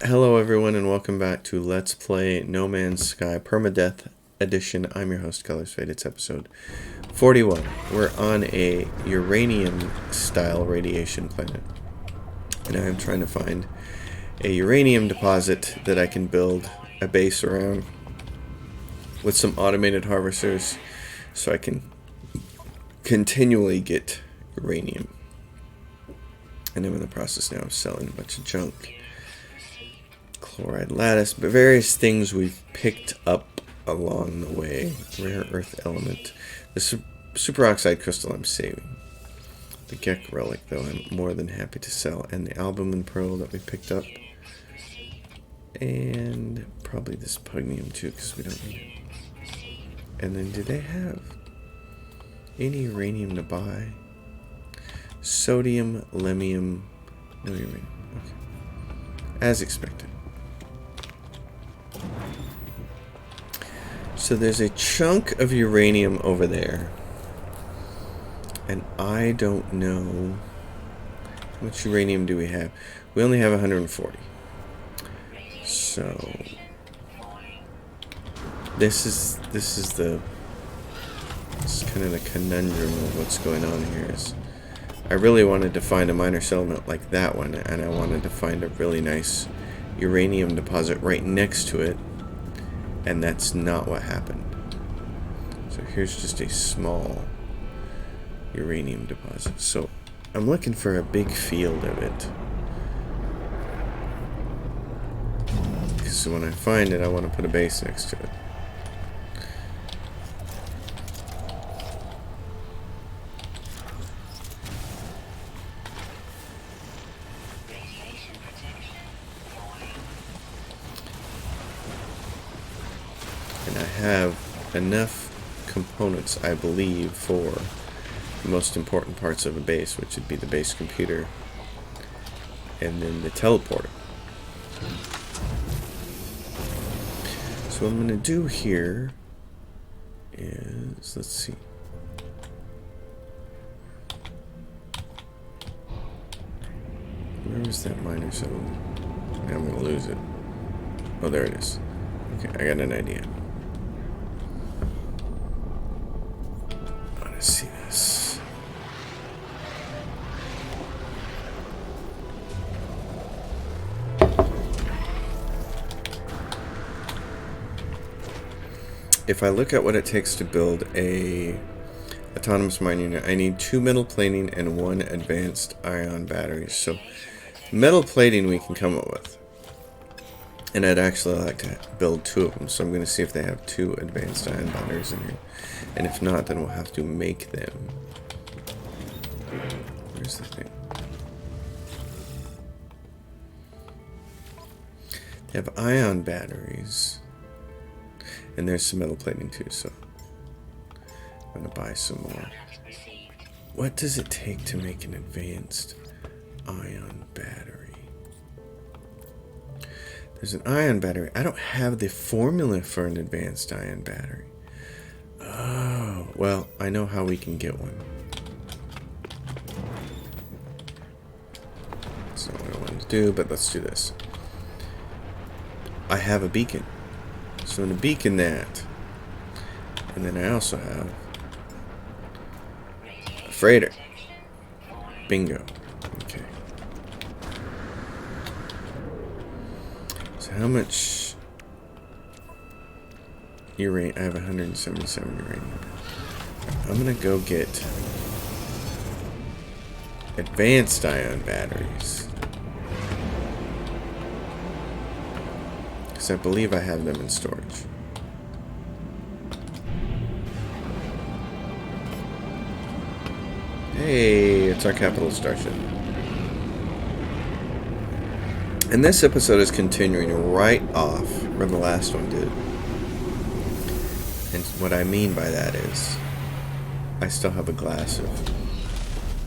Hello everyone and welcome back to Let's Play No Man's Sky Permadeath Edition. I'm your host, Colors Fade. It's episode 41. We're on a uranium-style radiation planet. And I am trying to find a uranium deposit that I can build a base around with some automated harvesters so I can continually get uranium. And I'm in the process now of selling a bunch of junk. Chloride lattice, but various things we've picked up along the way. Rare earth element. The superoxide crystal I'm saving. The Gek relic, though, I'm more than happy to sell. And the albumin pearl that we picked up. And probably this pugnium, too, because we don't need it. And then, do they have any uranium to buy? Sodium, lemium, no uranium. Okay. As expected. So there's a chunk of uranium over there, and I don't know how much uranium do we have. We only have 140. So this is kind of the conundrum of what's going on here. Is I really wanted to find a minor settlement like that one, and I wanted to find a really nice uranium deposit right next to it. And that's not what happened. So here's just a small uranium deposit. So I'm looking for a big field of it. Because when I find it, I want to put a base next to it. And I have enough components, I believe, for the most important parts of a base, which would be the base computer and then the teleporter. So what I'm going to do here is, let's see. Where was that miner zone? Now I'm going to lose it. Oh, there it is. Okay, I got an idea. I want to see this. If I look at what it takes to build a autonomous mining unit, I need 2 metal plating and 1 advanced ion battery. So metal plating we can come up with. And I'd actually like to build 2 of them, so I'm going to see if they have 2 advanced ion batteries in here. And if not, then we'll have to make them. Where's the thing? They have ion batteries. And there's some metal plating too, so I'm going to buy some more. What does it take to make an advanced ion battery? There's an ion battery. I don't have the formula for an advanced ion battery. Oh, well, I know how we can get one. That's not what I wanted to do, but let's do this. I have a beacon. So I'm going to beacon that. And then I also have a freighter. Bingo. Okay. How much uranium? I have 177 uranium. I'm gonna go get advanced ion batteries because I believe I have them in storage. Hey, it's our capital starship. And this episode is continuing right off where the last one did. And what I mean by that is, I still have a glass of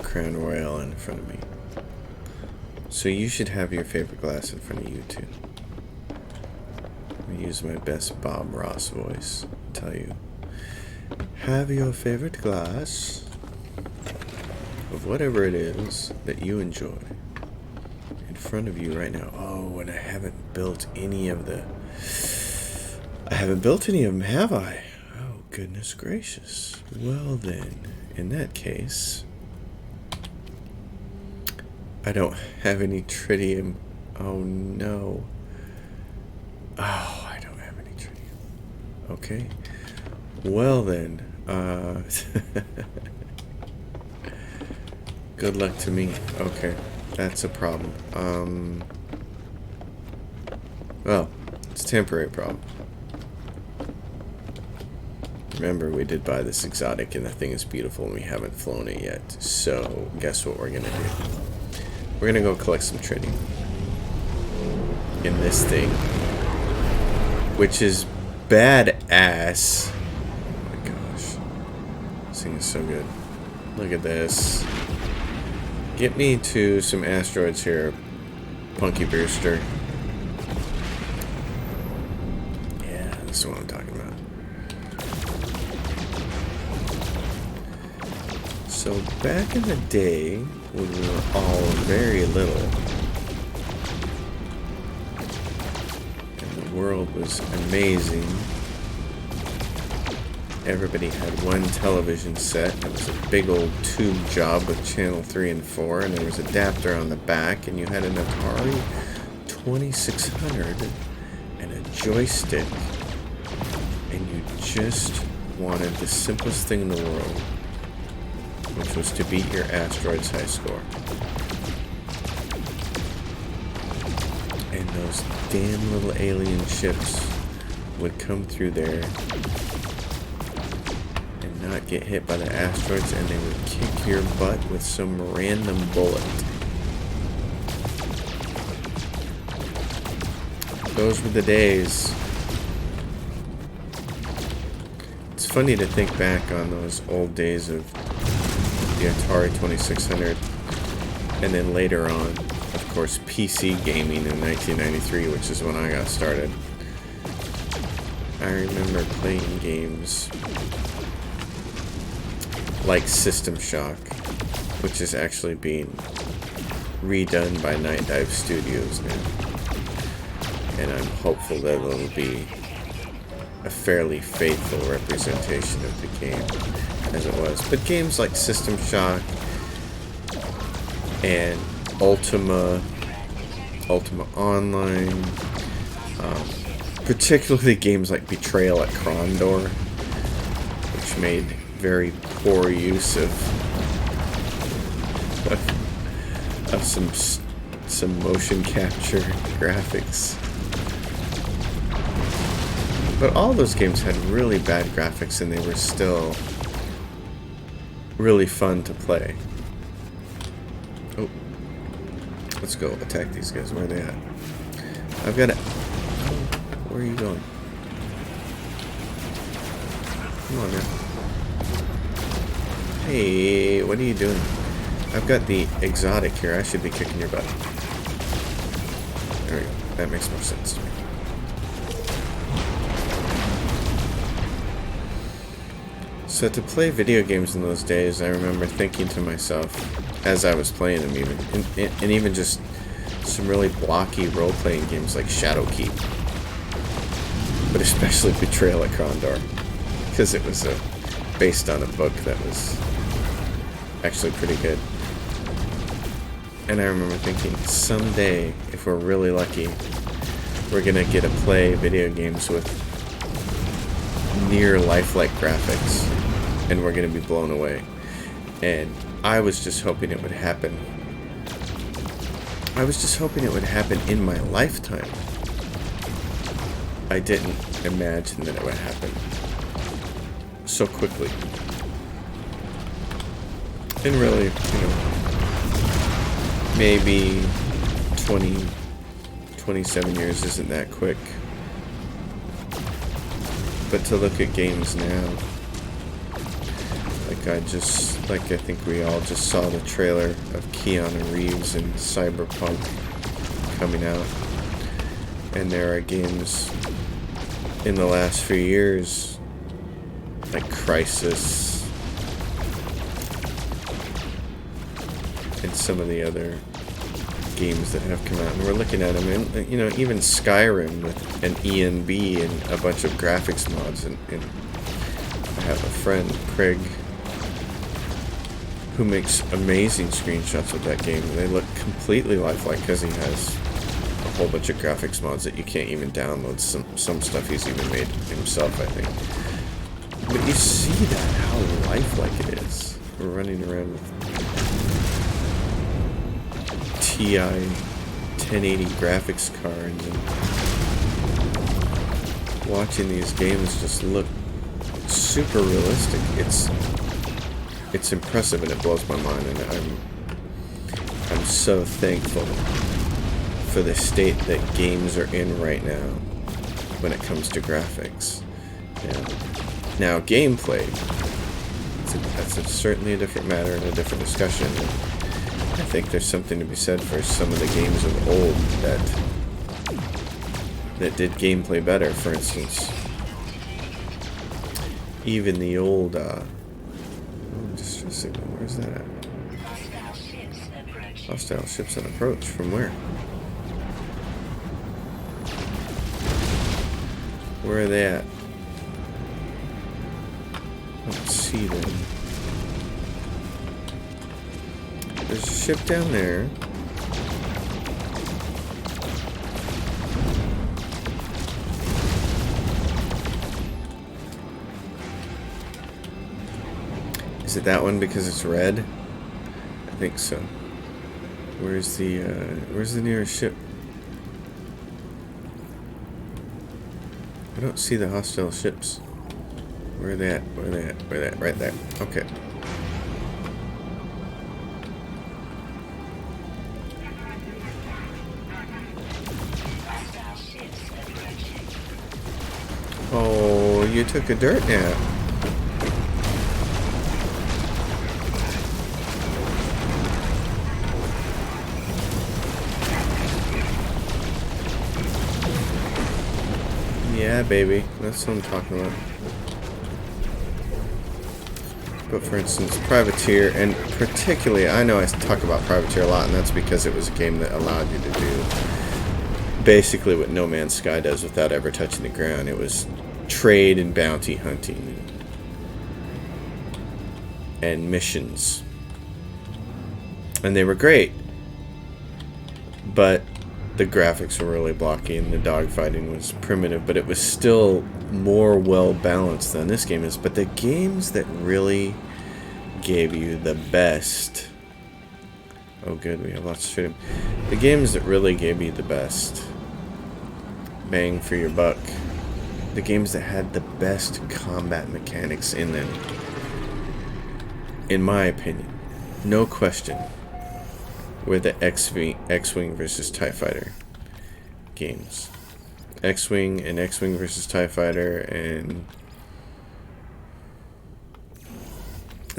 Crown Royal in front of me. So you should have your favorite glass in front of you too. I'm going to use my best Bob Ross voice and tell you, have your favorite glass of whatever it is that you enjoy in front of you right now. Oh, and I have haven't built any of the... I haven't built any of them, have I? Oh, goodness gracious. Well then, in that case... I don't have any tritium. Oh no. Oh, I don't have any tritium. Okay. Well then, good luck to me. Okay, that's a problem. Well, it's a temporary problem. Remember, we did buy this exotic and the thing is beautiful and we haven't flown it yet. So, guess what we're gonna do? We're gonna go collect some tritium in this thing, which is badass. Oh my gosh, this thing is so good. Look at this. Get me to some asteroids here, Punky Brewster. Yeah, this is what I'm talking about. So back in the day, when we were all very little, and the world was amazing, everybody had one television set. It was a big old tube job with channel 3 and 4, and there was an adapter on the back, and you had an Atari 2600 and a joystick, and you just wanted the simplest thing in the world, which was to beat your asteroids high score. And those damn little alien ships would come through there and not get hit by the asteroids, and they would kick your butt with some random bullet. Those were the days. It's funny to think back on those old days of the Atari 2600, and then later on, of course, PC gaming in 1993, which is when I got started. I remember playing games like System Shock, which is actually being redone by Night Dive Studios now, and I'm hopeful that it'll be a fairly faithful representation of the game as it was. But games like System Shock and Ultima Online, particularly games like Betrayal at Krondor, which made very poor use of some motion capture graphics. But all those games had really bad graphics, and they were still really fun to play. Oh, let's go attack these guys. Where are they at? I've got to... Where are you going? Come on now. Hey, what are you doing? I've got the exotic here. I should be kicking your butt. There we go. That makes more sense to me. So to play video games in those days, I remember thinking to myself, as I was playing them even, and even just some really blocky role-playing games like Shadowkeep, but especially Betrayal at Krondor, because it was based on a book that was actually pretty good. And I remember thinking, someday, if we're really lucky, we're gonna get to play video games with near lifelike graphics, and we're going to be blown away. And I was just hoping it would happen. I was just hoping it would happen in my lifetime. I didn't imagine that it would happen so quickly. And really, maybe 27 years isn't that quick. But to look at games now, like I think we all just saw the trailer of Keanu Reeves and Cyberpunk coming out, and there are games in the last few years like Crisis and some of the other games that have come out, and we're looking at them, and you know, even Skyrim with an ENB and a bunch of graphics mods, and I have a friend, Craig, who makes amazing screenshots of that game, and they look completely lifelike because he has a whole bunch of graphics mods that you can't even download. Some stuff he's even made himself, I think. But you see that, how lifelike it is. We're running around with TI 1080 graphics cards and watching these games just look super realistic. It's impressive, and it blows my mind, and I'm so thankful for the state that games are in right now when it comes to graphics. Yeah. Now, gameplay, that's certainly a different matter and a different discussion. And I think there's something to be said for some of the games of old that did gameplay better. For instance, even the old distress signal. Where's that at? Hostile ships on approach. From where? Where are they at? Let's see them. There's a ship down there. Is it that one because it's red? I think so. Where's the nearest ship? I don't see the hostile ships. Where are they at? Where are they at? Where are they at? Right there. Okay. Oh, you took a dirt nap. Yeah, baby. That's what I'm talking about. But for instance, Privateer, and particularly, I know I talk about Privateer a lot, and that's because it was a game that allowed you to do basically what No Man's Sky does without ever touching the ground. It was trade and bounty hunting and missions. And they were great. But the graphics were really blocky and the dogfighting was primitive, but it was still more well balanced than this game is. But the games that really gave you the best, oh good, we have lots of freedom. The games that really gave you the best bang for your buck, the games that had the best combat mechanics in them, in my opinion, no question, were the X-Wing versus TIE Fighter games. X-Wing and X-Wing versus TIE Fighter, and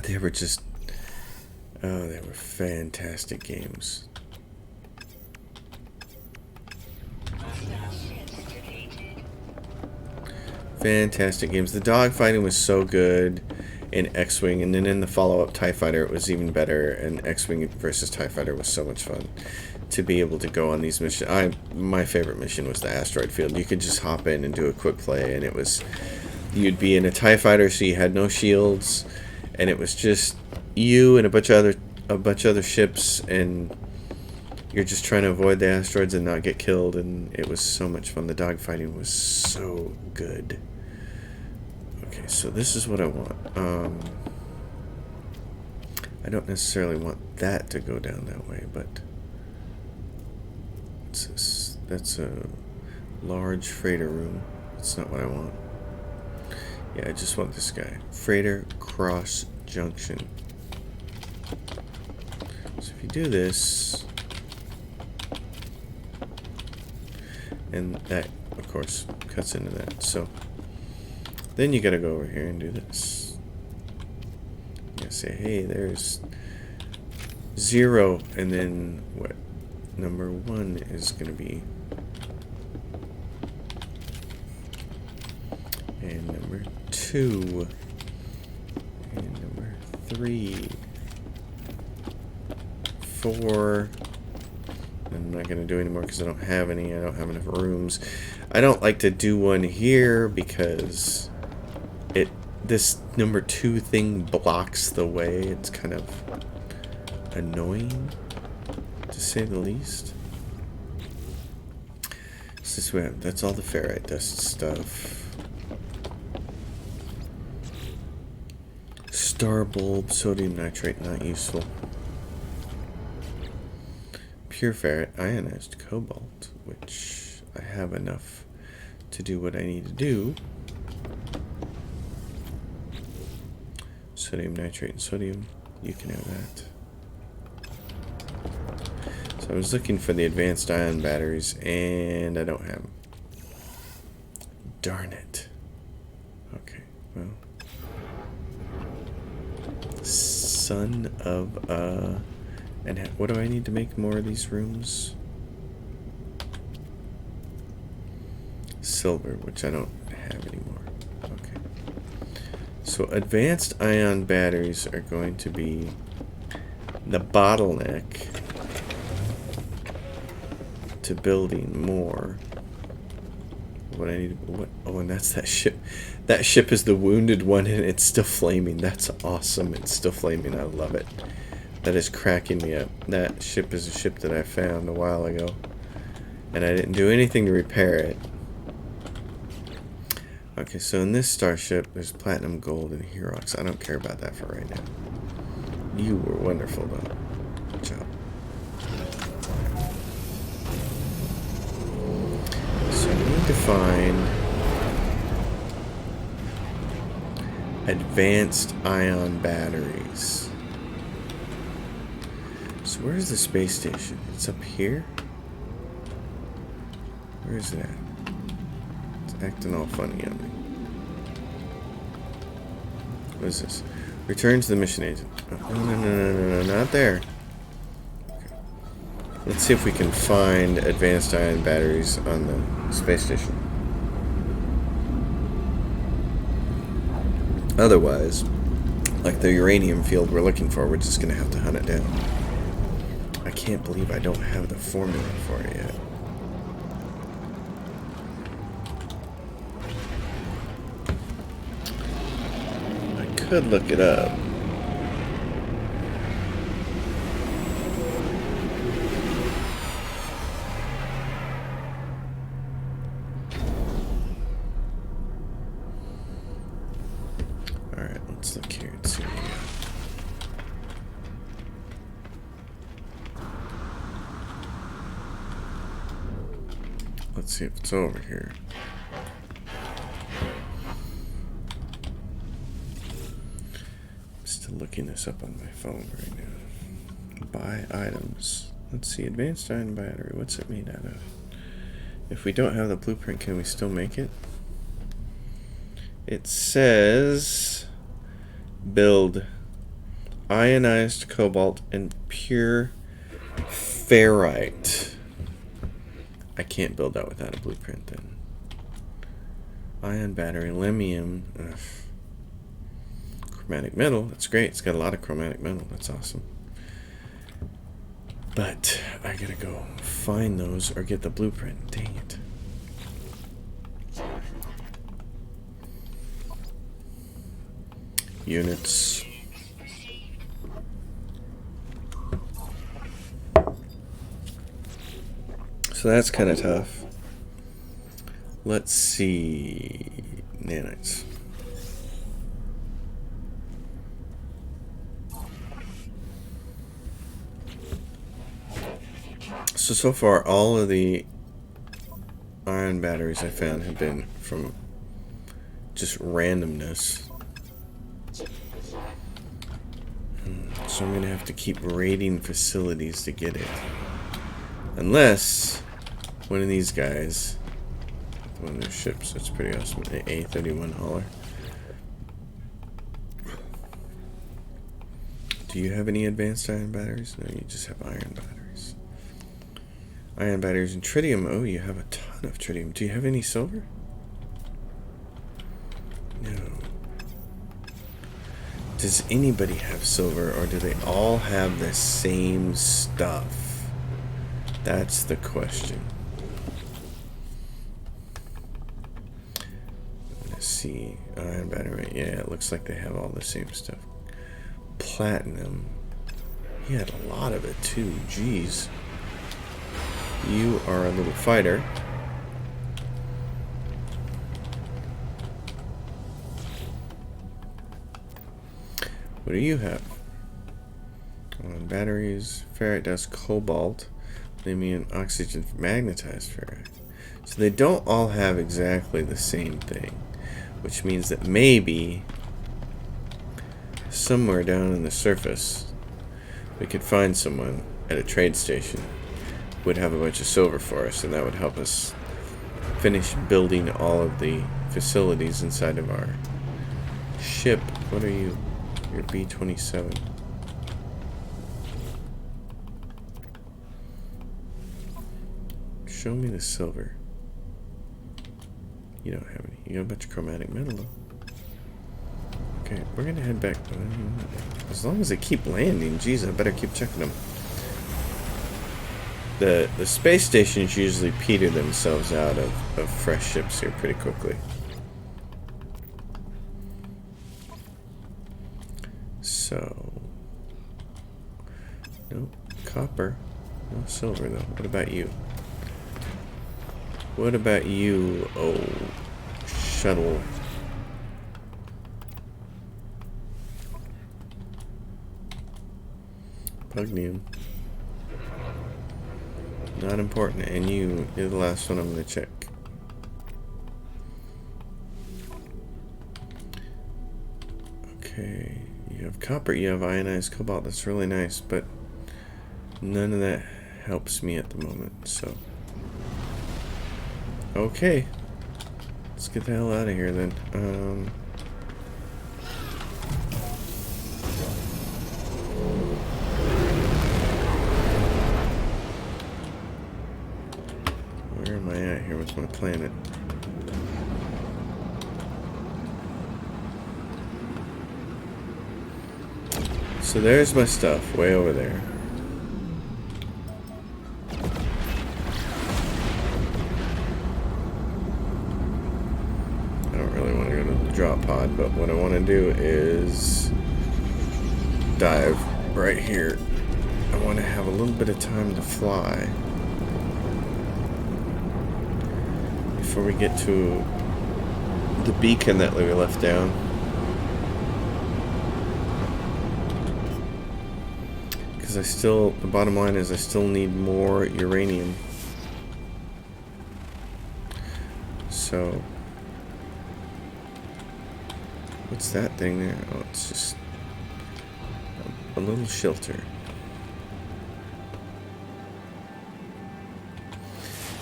they were just, oh, they were fantastic games. Fantastic games. The dogfighting was so good in X-Wing, and then in the follow-up TIE Fighter it was even better, and X-Wing versus TIE Fighter was so much fun to be able to go on these missions. My favorite mission was the asteroid field. You could just hop in and do a quick play, and it was, you'd be in a TIE Fighter, so you had no shields, and it was just you and a bunch of other ships, and you're just trying to avoid the asteroids and not get killed, and it was so much fun. The dogfighting was so good. Okay, so this is what I want. I don't necessarily want that to go down that way, but that's a large freighter room. That's not what I want. Yeah, I just want this guy. Freighter Cross Junction. So if you do this, and that, of course, cuts into that. So then you gotta go over here and do this. You say, hey, there's 0, and then what? Number 1 is gonna be, and number 2, and number 3, 4. I'm not going to do anymore because I don't have any. I don't have enough rooms. I don't like to do one here because this number 2 thing blocks the way. It's kind of annoying, to say the least. That's all the ferrite dust stuff. Star bulb, sodium nitrate, not useful. Pure ferrite, ionized cobalt, which I have enough to do what I need to do. Sodium nitrate and sodium, you can have that. So I was looking for the advanced ion batteries, and I don't have them. Darn it. Okay, well. Son of a... And what do I need to make more of these rooms? Silver, which I don't have anymore. Okay. So advanced ion batteries are going to be the bottleneck to building more. What I need, what? Oh, and that's that ship. That ship is the wounded one, and it's still flaming. That's awesome. It's still flaming. I love it. That is cracking me up. That ship is a ship that I found a while ago, and I didn't do anything to repair it. Okay, so in this starship, there's platinum, gold, and Herox. I don't care about that for right now. You were wonderful, though. Good job. So I need to find advanced ion batteries. So where's the space station? It's up here? Where is it at? It's acting all funny on me. What is this? Return to the mission agent. Oh, no, not there. Okay. Let's see if we can find advanced ion batteries on the space station. Otherwise, like the uranium field we're looking for, we're just going to have to hunt it down. I can't believe I don't have the formula for it yet. I could look it up. Alright, let's look here and see what we got. Let's see if it's over here. I'm still looking this up on my phone right now. Buy items. Let's see, advanced ion battery. What's it made out of? If we don't have the blueprint, can we still make it? It says build ionized cobalt and pure ferrite. I can't build that without a blueprint then. Ion battery, lithium, chromatic metal. That's great. It's got a lot of chromatic metal. That's awesome. But I gotta go find those or get the blueprint. Dang it. Units. So that's kind of tough. Let's see. Nanites. So far, all of the ion batteries I found have been from just randomness. So I'm going to have to keep raiding facilities to get it. Unless one of these guys, one of their ships, that's pretty awesome, an A31 hauler. Do you have any advanced ion batteries? No, you just have iron batteries. Ion batteries and tritium. Oh, you have a ton of tritium. Do you have any silver? No. Does anybody have silver, or do they all have the same stuff? That's the question. Let's see. Iron battery. Yeah, it looks like they have all the same stuff. Platinum. He had a lot of it too. Jeez. You are a little fighter. What do you have? Batteries, ferrite dust, cobalt, lithium, oxygen, magnetized ferrite. So they don't all have exactly the same thing, which means that maybe somewhere down in the surface we could find someone at a trade station who would have a bunch of silver for us, and that would help us finish building all of the facilities inside of our ship. What are you? You're B-27. Show me the silver. You don't have any. You got a bunch of chromatic metal though. Okay, we're gonna head back. As long as they keep landing, geez, I better keep checking them. The space stations usually peter themselves out of fresh ships here pretty quickly. So, no copper, no silver though. What about you? What about you, oh shuttle? Pugnium. Not important, and you're the last one I'm gonna check. Okay, you have copper, you have ionized cobalt, that's really nice, but none of that helps me at the moment, so. Okay, let's get the hell out of here then. Where am I at here with my planet? So there's my stuff, way over there. I don't really want to go to the drop pod, but what I want to do is dive right here. I want to have a little bit of time to fly before we get to the beacon that we left down. Because the bottom line is I still need more uranium. So, what's that thing there? Oh, it's just a little shelter.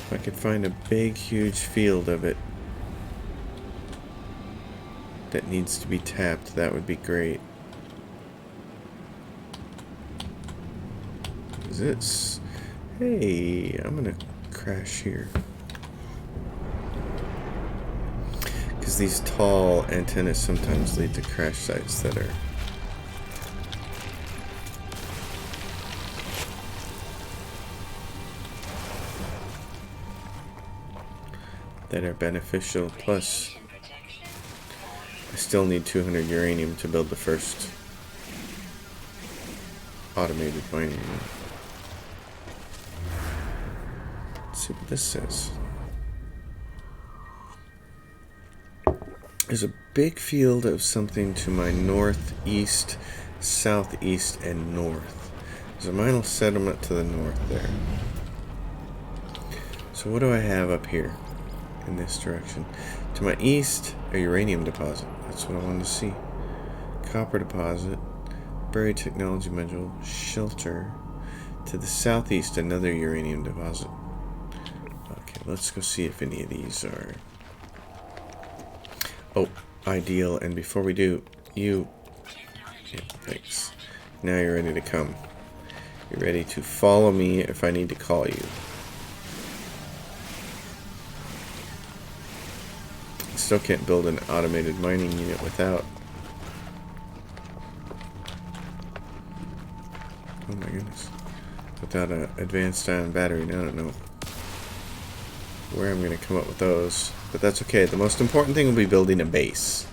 If I could find a big, huge field of it that needs to be tapped, that would be great. Hey, I'm gonna crash here. Because these tall antennas sometimes lead to crash sites that are beneficial. Plus, I still need 200 uranium to build the first automated mining unit. Let's see what this says. There's a big field of something to my northeast, southeast, and north. There's a minor settlement to the north there. So what do I have up here in this direction? To my east, a uranium deposit. That's what I wanted to see. Copper deposit, buried technology module, shelter. To the southeast, another uranium deposit. Okay, let's go see if any of these are... Oh, ideal. And before we do, you... Yeah, thanks. Now you're ready to come. You're ready to follow me if I need to call you. Still can't build an automated mining unit without... Oh my goodness. without an advanced ion battery. Now I don't know where I'm going to come up with those. But that's okay. The most important thing will be building a base.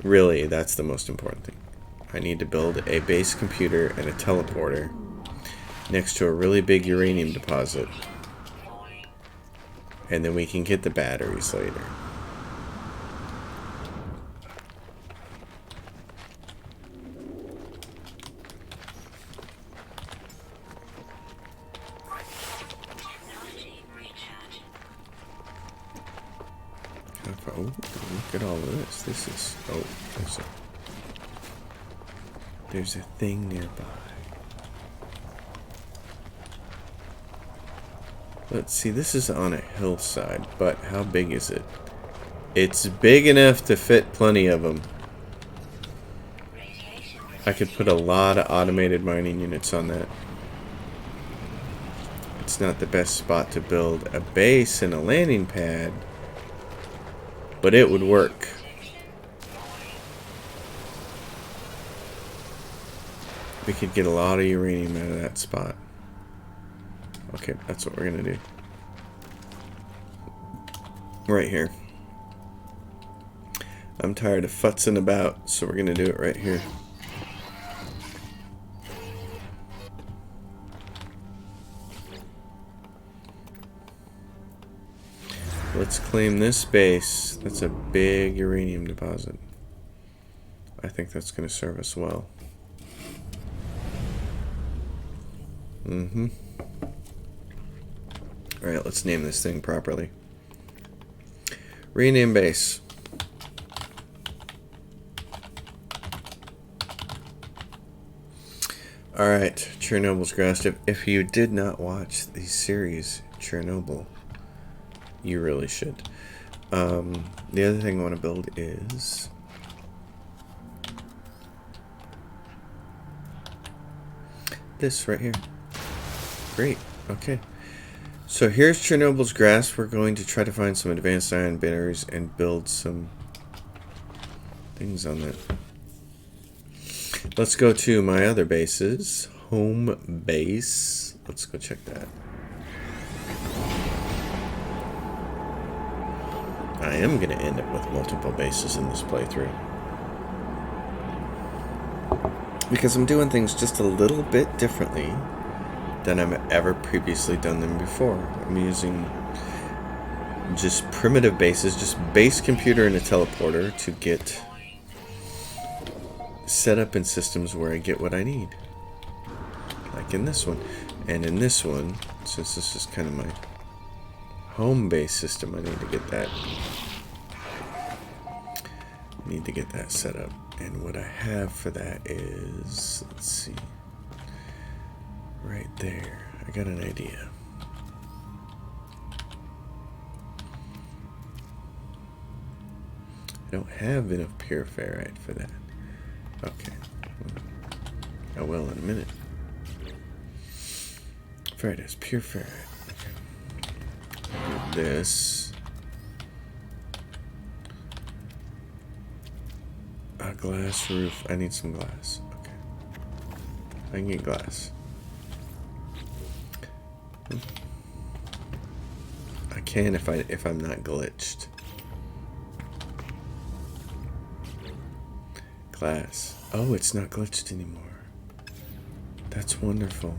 Really, that's the most important thing. I need to build a base computer and a teleporter next to a really big uranium deposit. And then we can get the batteries later. Oh, look at all of this. This is... Oh, there's a thing nearby. Let's see, this is on a hillside, but how big is it? It's big enough to fit plenty of them. I could put a lot of automated mining units on that. It's not the best spot to build a base and a landing pad, but it would work. We could get a lot of uranium out of that spot. Okay, that's what we're gonna do. Right here. I'm tired of futzing about, so we're gonna do it right here. Let's claim this base. That's a big uranium deposit. I think that's gonna serve us well. Alright, let's name this thing properly. Rename base. Alright, Chernobyl's grass. If you did not watch the series Chernobyl, you really should. The other thing I want to build is... this right here. Great. Okay. So here's Chernobyl's grass. We're going to try to find some advanced ion batteries and build some things on that. Let's go to my other bases. Home base. Let's go check that. I am going to end up with multiple bases in this playthrough, because I'm doing things just a little bit differently than I've ever previously done them before. I'm using just primitive bases, just base computer and a teleporter to get set up in systems where I get what I need. Like in this one. And in this one, since this is kind of my home base system, I need to get that set up. And what I have for that is, let's see, right there. I got an idea. I don't have enough pure ferrite for that. Okay. I will in a minute. Ferrite, pure ferrite. Okay. Do this. A glass roof. I need some glass. Okay. I can get glass. I can if I'm not glitched. Glass. Oh, it's not glitched anymore. That's wonderful.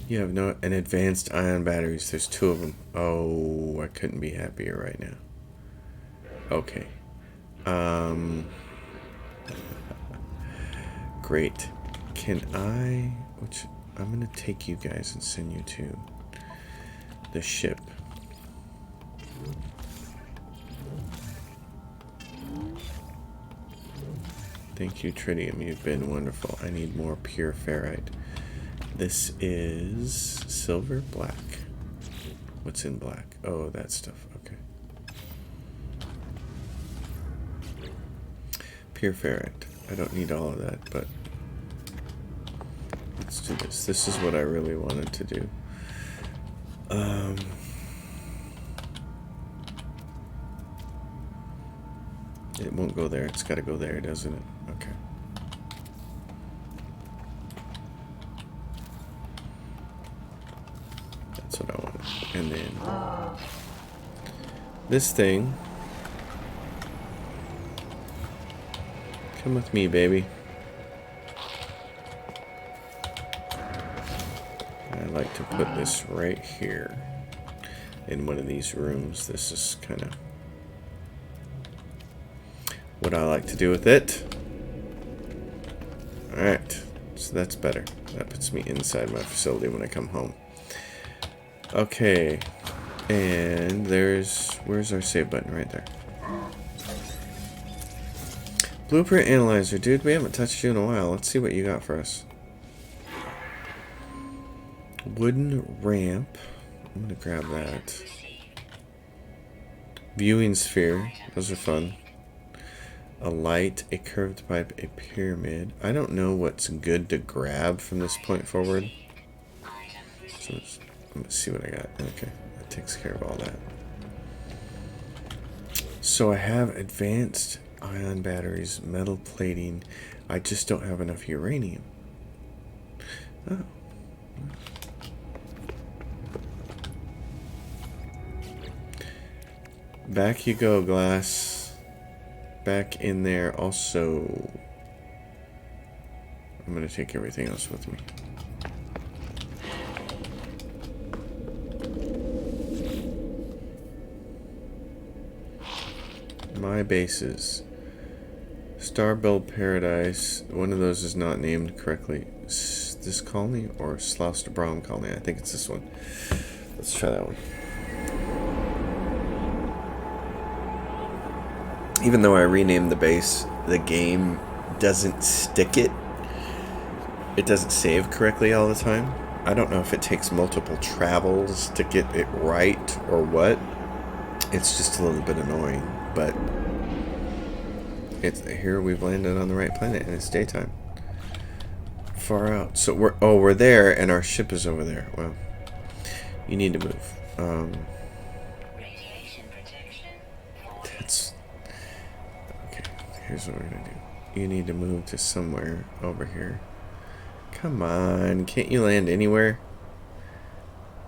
You have an advanced ion batteries. There's 2 of them. Oh, I couldn't be happier right now. Okay. Great. Can I... I'm going to take you guys and send you to the ship. Thank you, Tritium. You've been wonderful. I need more pure ferrite. This is silver, black. What's in black? Oh, that stuff. Okay. Pure ferrite. I don't need all of that, but let's do this. This is what I really wanted to do. It won't go there. It's got to go there, doesn't it? Okay. This thing. Come with me, baby. I'd like to put this right here in one of these rooms. This is kind of what I like to do with it. Alright, so that's better. That puts me inside my facility when I come home. Okay, and where's our save button? Right there. Blueprint Analyzer, dude, we haven't touched you in a while. Let's see what you got for us. Wooden ramp. I'm gonna grab that. Viewing sphere. Those are fun. A light, a curved pipe, a pyramid. I don't know what's good to grab from this point forward. So let's see what I got. Okay, that takes care of all that. So I have advanced ion batteries, metal plating. I just don't have enough uranium. Oh. Back you go, glass. Back in there. Also, I'm going to take everything else with me. My bases. Starbell Paradise. One of those is not named correctly. This colony or Slaustabrom colony? I think it's this one. Let's try that one. Even though I renamed the base, the game doesn't stick it. It doesn't save correctly all the time. I don't know if it takes multiple travels to get it right or what. It's just a little bit annoying, but here we've landed on the right planet and it's daytime. Far out. So we're there and our ship is over there. Well, you need to move. That's okay. Here's what we're gonna do. You need to move to somewhere over here. Come on, can't you land anywhere?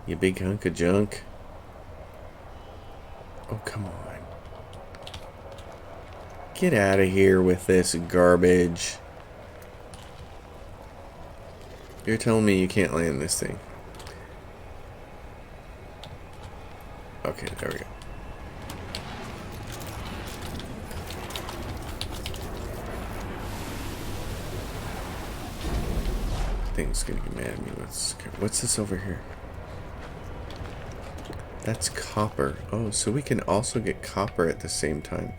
You big hunk of junk. Oh, come on. Get out of here with this garbage. You're telling me you can't land this thing. Okay, there we go. Thing's gonna get mad at me. What's this over here? That's copper. Oh, so we can also get copper at the same time.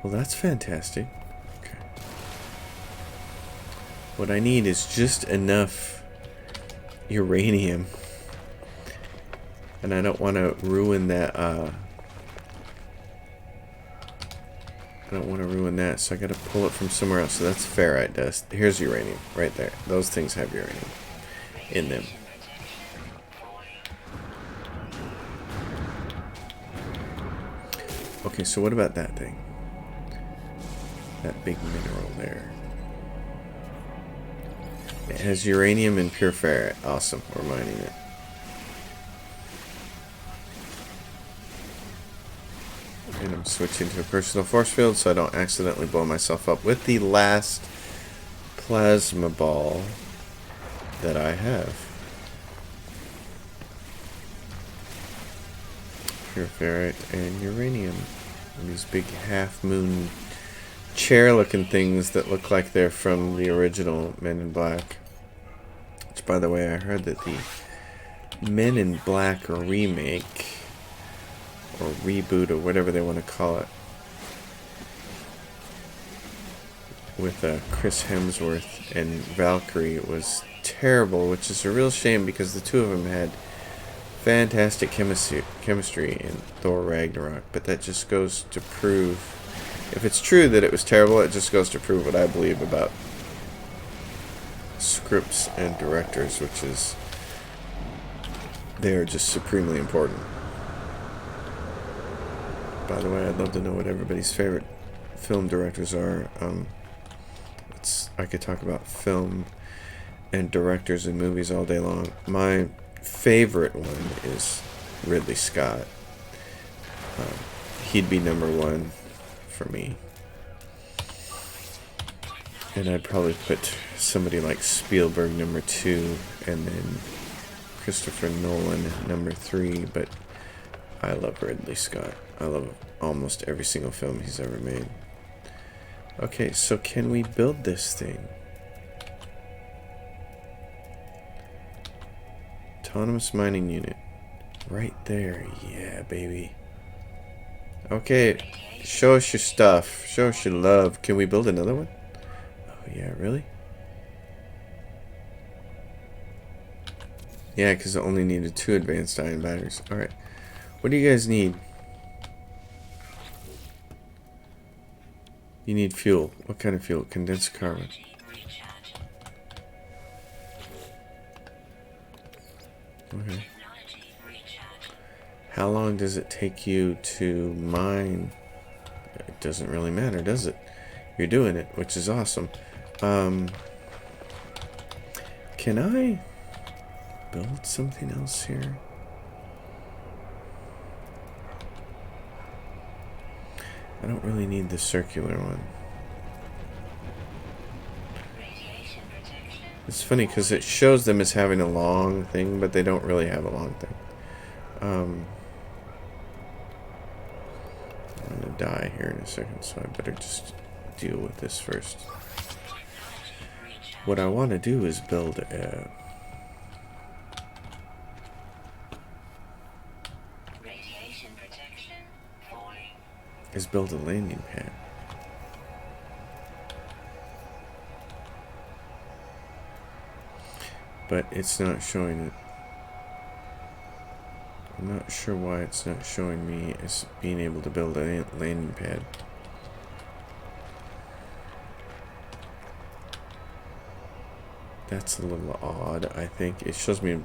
Well, that's fantastic. Okay. What I need is just enough uranium. And I don't want to ruin that, I don't want to ruin that, so I got to pull it from somewhere else. So that's ferrite dust. Here's uranium, right there. Those things have uranium in them. Okay, so what about that thing? That big mineral there. It has uranium and pure ferrite. Awesome, we're mining it. And I'm switching to a personal force field so I don't accidentally blow myself up with the last plasma ball that I have. Pure ferrite and uranium. And these big half-moon chair-looking things that look like they're from the original Men in Black. Which, by the way, I heard that the Men in Black remake or reboot or whatever they want to call it with Chris Hemsworth and Valkyrie was terrible, which is a real shame because the two of them had fantastic chemistry in Thor Ragnarok, but that just goes to prove, if it's true that it was terrible, it just goes to prove what I believe about scripts and directors, which is they are just supremely important. By the way, I'd love to know what everybody's favorite film directors are. I could talk about film and directors and movies all day long. My favorite one is Ridley Scott. he'd be number one for me. And I'd probably put somebody like Spielberg number 2, and then Christopher Nolan number 3, but I love Ridley Scott. I love almost every single film he's ever made. Okay, so can we build this thing? Autonomous mining unit. Right there. Yeah, baby. Okay, show us your stuff. Show us your love. Can we build another one? Oh, yeah, really? Yeah, because it only needed 2 advanced ion batteries. Alright. What do you guys need? You need fuel. What kind of fuel? Condensed carbon. Okay. How long does it take you to mine? It doesn't really matter, does it? You're doing it, which is awesome. Can I build something else here? I don't really need the circular one. It's funny because it shows them as having a long thing, but they don't really have a long thing. I'm gonna die here in a second, so I better just deal with this first. What I want to do is build a... is build a landing pad. But it's not showing it. I'm not sure why it's not showing me as being able to build a landing pad. That's a little odd, I think. It shows me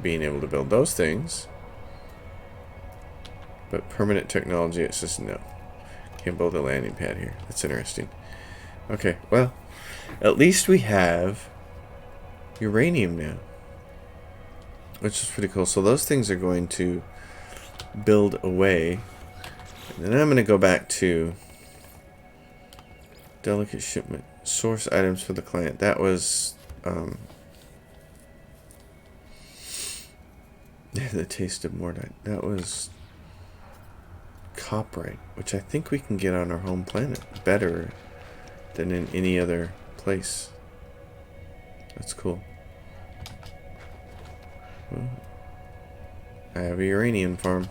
being able to build those things. But permanent technology, it says no. Can't build a landing pad here. That's interesting. Okay, well, at least we have uranium now, which is pretty cool. So those things are going to build away, and then I'm going to go back to delicate shipment, source items for the client. That was the taste of Mordite. That was copyright, which I think we can get on our home planet better than in any other place. That's cool. Well, I have a uranium farm.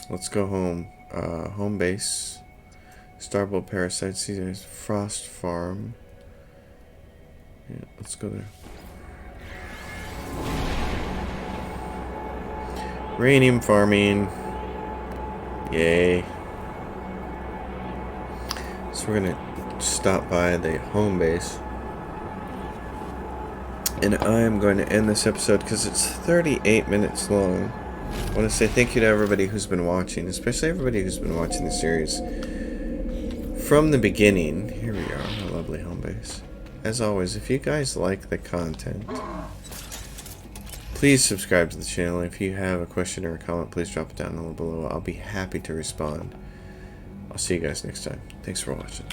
Let's go home. Home base. Starbolt parasites. There's frost farm. Yeah, let's go there. Uranium farming. Yay. So we're gonna stop by the home base, and I am going to end this episode because it's 38 minutes long. I want to say thank you to everybody who's been watching, especially everybody who's been watching the series from the beginning. Here we are, a lovely home base. As always, if you guys like the content, please subscribe to the channel. If you have a question or a comment, please drop it down below. I'll be happy to respond. I'll see you guys next time. Thanks for watching.